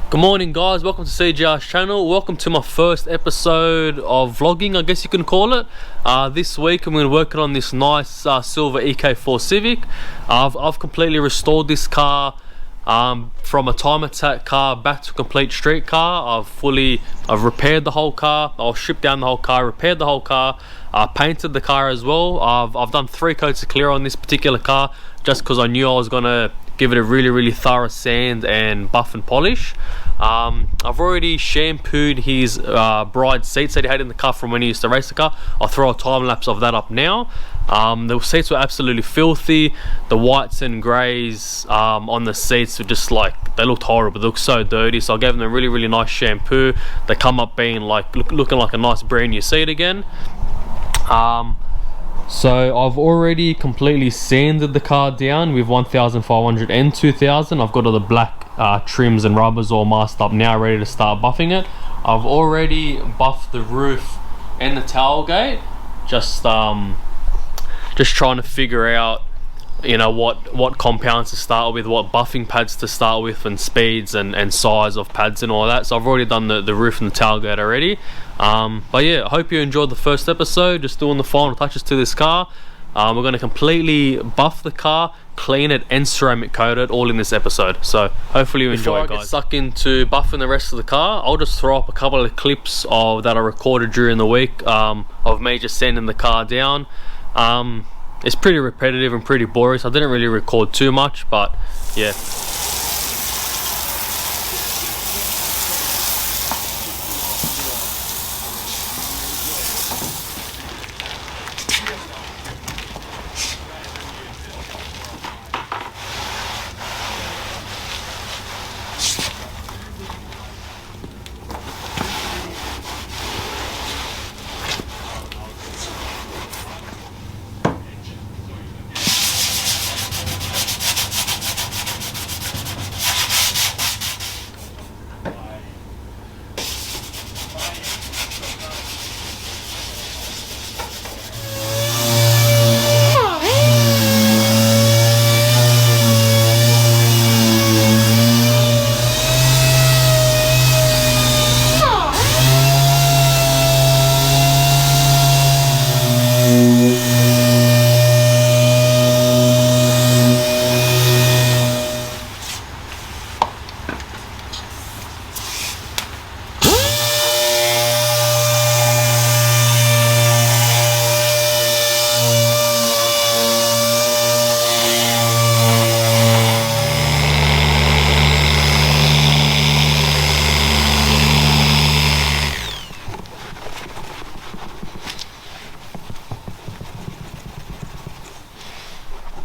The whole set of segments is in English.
Good morning guys, welcome to CGR's channel. Welcome to my first episode of vlogging, I guess you can call it. This week I'm going to be working on this nice silver EK4 Civic. I've completely restored this car from a time attack car back to a complete street car. I've repaired the whole car. I've stripped down the whole car, repaired the whole car, painted the car as well. I've done 3 coats of clear on this particular car just because I knew I was going to give it a really thorough sand and buff and polish. I've already shampooed his bride seats that he had in the car from when he used to race the car. I'll throw a time lapse of that up now. The seats were absolutely filthy. The whites and greys on the seats were just like, they looked horrible. They looked so dirty, so I gave them a really nice shampoo. They come up being like looking like a nice brand new seat again. So I've already completely sanded the car down with 1500 and 2000. I've got all the black trims and rubbers all masked up now, ready to start buffing it. I've already buffed the roof and the tailgate, just trying to figure out, you know, what compounds to start with, what buffing pads to start with, and speeds and size of pads and all that. So I've already done the roof and the tailgate already. But yeah, I hope you enjoyed the first episode, just doing the final touches to this car. We're going to completely buff the car, clean it and ceramic coat it all in this episode, so hopefully you enjoy it, guys. Before I get stuck into buffing the rest of the car, I'll just throw up a couple of clips that I recorded during the week of me just sanding the car down. It's pretty repetitive and pretty boring, so I didn't really record too much, but yeah.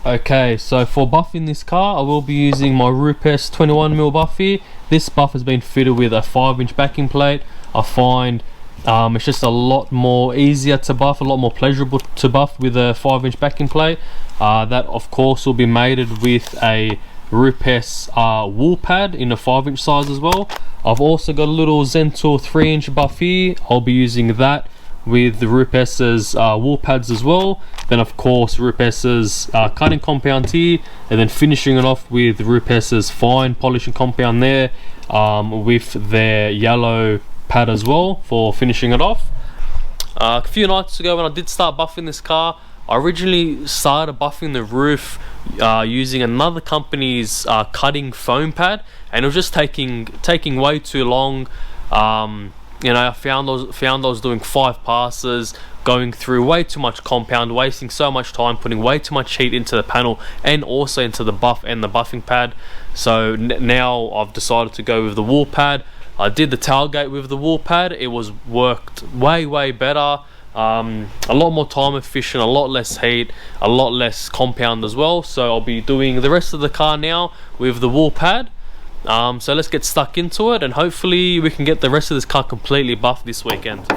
Okay, so for buffing this car, I will be using my Rupes 21mm buff here. This buff has been fitted with a 5-inch backing plate. I find it's just a lot more easier to buff, a lot more pleasurable to buff with a 5-inch backing plate. That of course will be mated with a Rupes wool pad in a 5-inch size as well. I've also got a little Zentor 3-inch buff here. I'll be using that with the Rupes's wool pads as well. Then of course Rupes's cutting compound here, and then finishing it off with Rupes's fine polishing compound there, with their yellow pad as well for finishing it off. A few nights ago when I did start buffing this car, I originally started buffing the roof using another company's cutting foam pad, and it was just taking way too long. You know, I found I was doing 5 passes, going through way too much compound, wasting so much time, putting way too much heat into the panel and also into the buff and the buffing pad. So now I've decided to go with the wool pad. I did the tailgate with the wool pad. It was worked way better. A lot more time efficient, a lot less heat, a lot less compound as well. So I'll be doing the rest of the car now with the wool pad. So let's get stuck into it, and hopefully we can get the rest of this car completely buffed this weekend.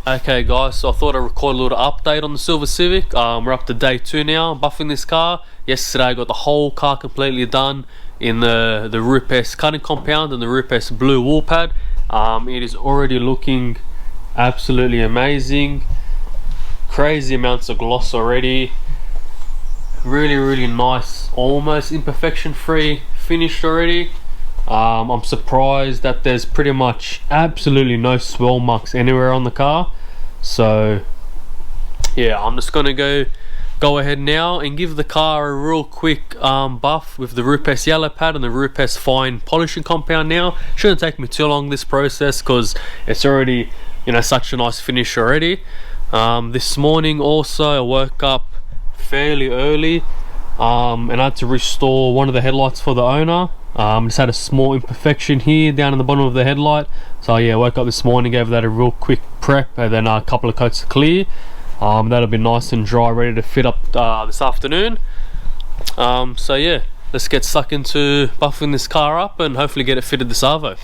Okay guys, so I thought I'd record a little update on the Silver Civic. We're up to day 2 now, buffing this car. Yesterday I got the whole car completely done in the Rupes cutting compound and the Rupes blue wool pad. It is already looking absolutely amazing. Crazy amounts of gloss already. Really nice, almost imperfection free finish already. I'm surprised that there's pretty much absolutely no swirl marks anywhere on the car. So yeah, I'm just gonna go ahead now and give the car a real quick buff with the Rupes yellow pad and the Rupes fine polishing compound now. Shouldn't take me too long this process because it's already, you know, such a nice finish already. This morning also I woke up fairly early and I had to restore one of the headlights for the owner. Just had a small imperfection here down in the bottom of the headlight, so yeah, woke up this morning, gave that a real quick prep and then a couple of coats of clear. That'll be nice and dry, ready to fit up this afternoon. So yeah, let's get stuck into buffing this car up and hopefully get it fitted this Arvo.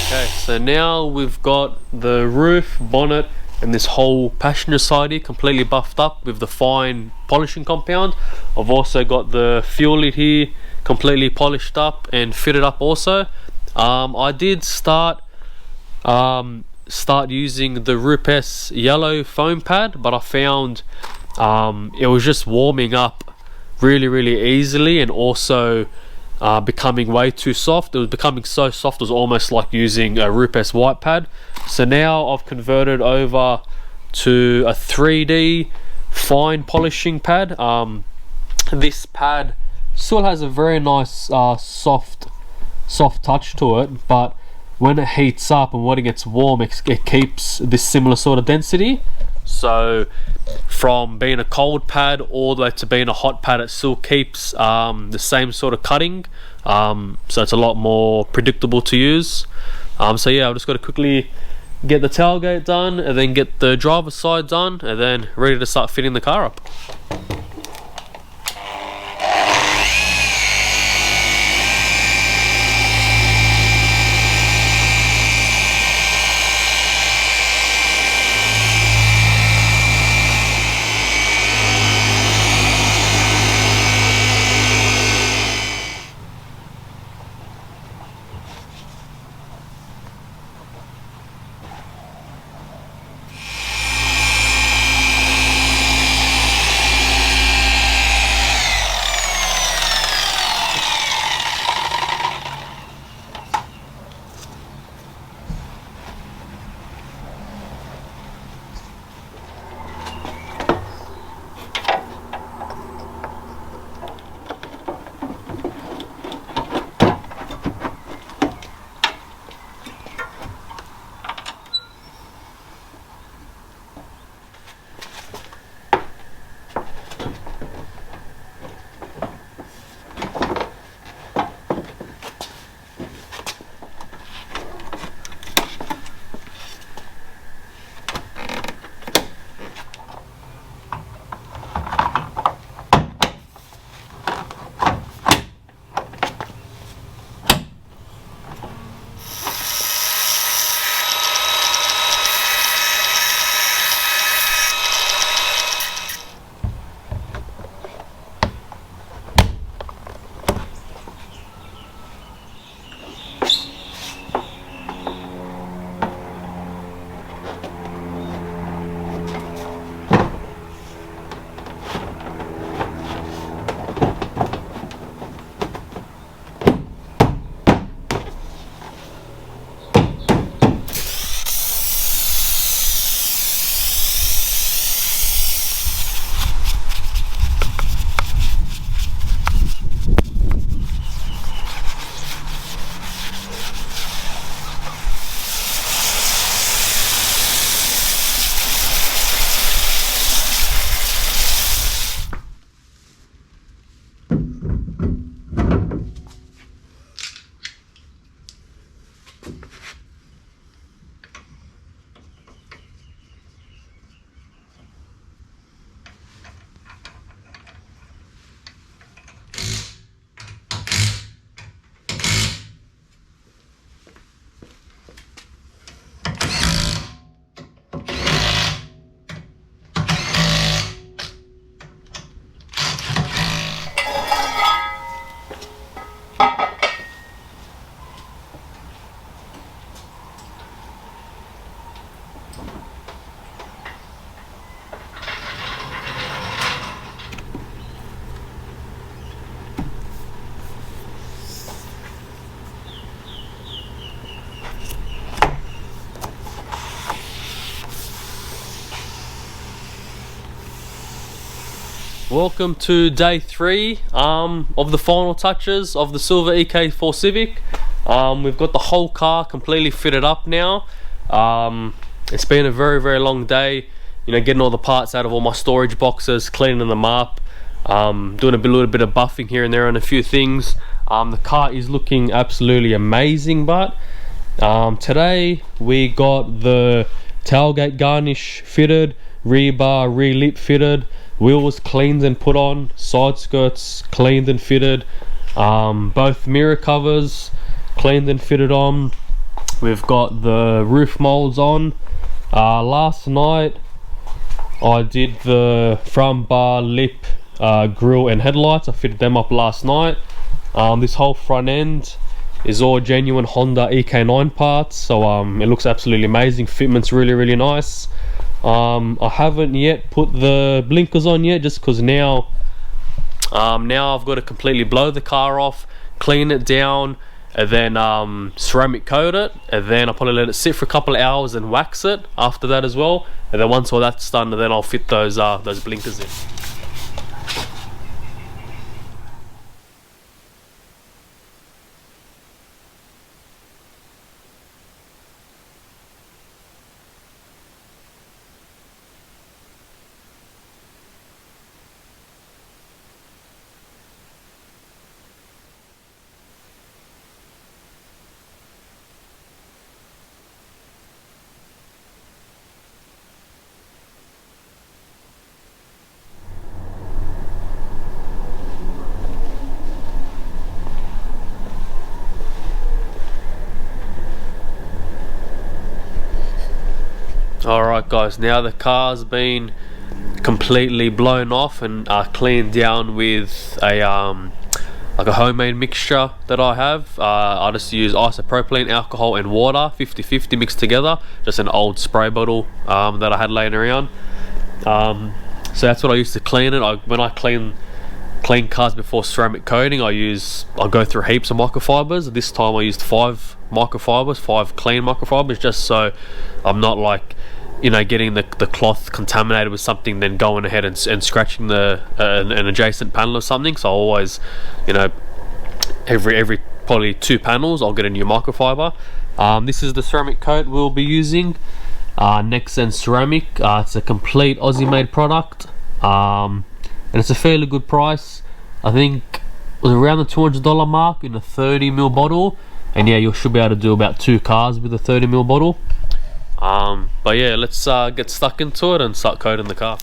Okay, so now we've got the roof, bonnet and this whole passenger side here completely buffed up with the fine polishing compound. I've also got the fuel lid here completely polished up and fitted up also. I did start using the Rupes yellow foam pad, but I found it was just warming up really easily and also becoming way too soft. It was becoming so soft it was almost like using a Rupes white pad. So now I've converted over to a 3D fine polishing pad. This pad still has a very nice soft touch to it, but when it heats up and when it gets warm, it keeps this similar sort of density. So from being a cold pad all the way to being a hot pad, it still keeps the same sort of cutting, so it's a lot more predictable to use. So yeah, I've just got to quickly get the tailgate done and then get the driver's side done and then ready to start fitting the car up. Welcome to day 3 of the final touches of the silver EK4 Civic. We've got the whole car completely fitted up now. It's been a very long day, you know, getting all the parts out of all my storage boxes, cleaning them up, doing little bit of buffing here and there on a few things. The car is looking absolutely amazing, but today we got the tailgate garnish fitted, rear bar, rear lip fitted, wheels cleaned and put on, side skirts cleaned and fitted, both mirror covers cleaned and fitted on. We've got the roof molds on. Last night I did the front bar, lip, grille and headlights. I fitted them up last night. This whole front end is all genuine Honda EK9 parts, so it looks absolutely amazing. Fitment's really nice. I haven't yet put the blinkers on yet, just because now I've got to completely blow the car off, clean it down, and then ceramic coat it, and then I'll probably let it sit for a couple of hours and wax it after that as well. And then once all that's done, then I'll fit those blinkers in. Alright guys, now the car's been completely blown off and cleaned down with a like a homemade mixture that I have. I just use isopropylene, alcohol and water 50-50 mixed together, just an old spray bottle that I had laying around. So that's what I use to clean it. When I clean cars before ceramic coating, I go through heaps of microfibers. This time I used 5 microfibers, 5 clean microfibers, just so I'm not, like, you know, getting the cloth contaminated with something, then going ahead and scratching an adjacent panel or something. So I always, you know, every probably 2 panels I'll get a new microfiber. This is the ceramic coat we'll be using, Nexen Ceramic. It's a complete Aussie made product, and it's a fairly good price. I think it was around the $200 mark in a 30ml bottle, and yeah, you should be able to do about 2 cars with a 30ml bottle. But yeah, let's get stuck into it and start coating the car.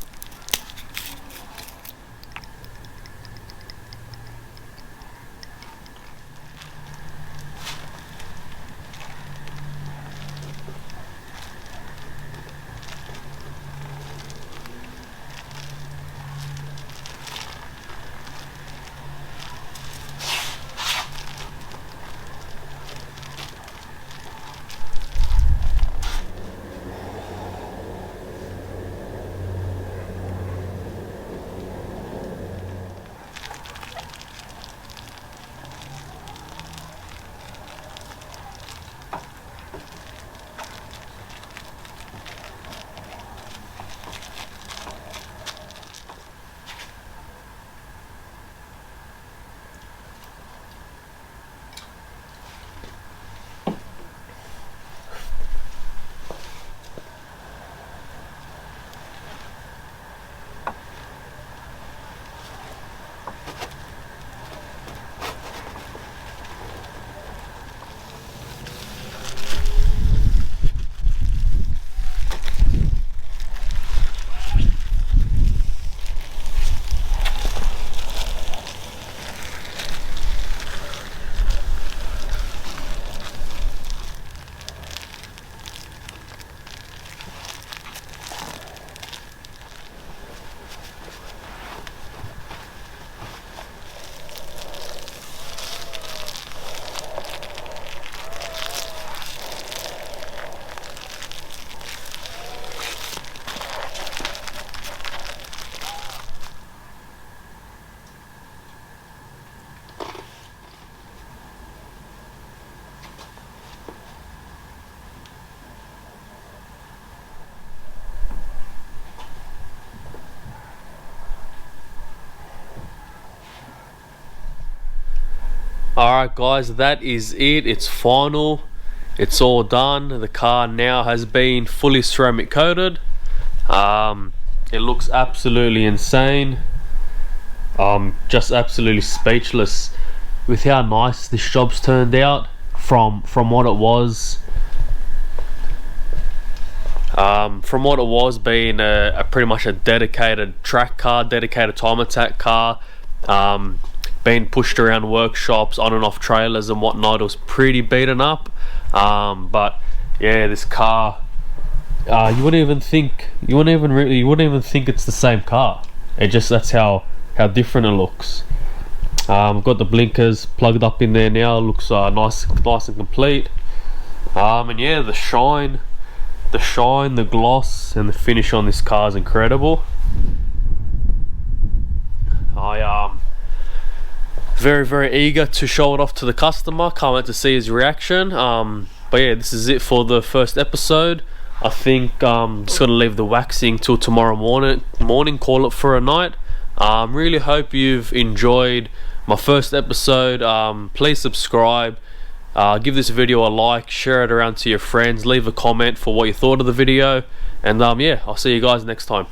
Alright guys, that is it. It's final. It's all done. The car now has been fully ceramic coated. It looks absolutely insane. Just absolutely speechless with how nice this job's turned out from what it was. From what it was being a pretty much a dedicated track car, dedicated time attack car, being pushed around workshops, on and off trailers and whatnot. It was pretty beaten up, but yeah, this car, you wouldn't even think it's the same car. That's how different it looks. I've got the blinkers plugged up in there now. It looks nice and complete. And yeah, the shine, the gloss, and the finish on this car is incredible. I very eager to show it off to the customer. Can't wait to see his reaction. But yeah, this is it for the first episode. I think I'm just gonna leave the waxing till tomorrow morning, call it for a night. Really hope you've enjoyed my first episode. Please subscribe, give this video a like, share it around to your friends, leave a comment for what you thought of the video, and yeah, I'll see you guys next time.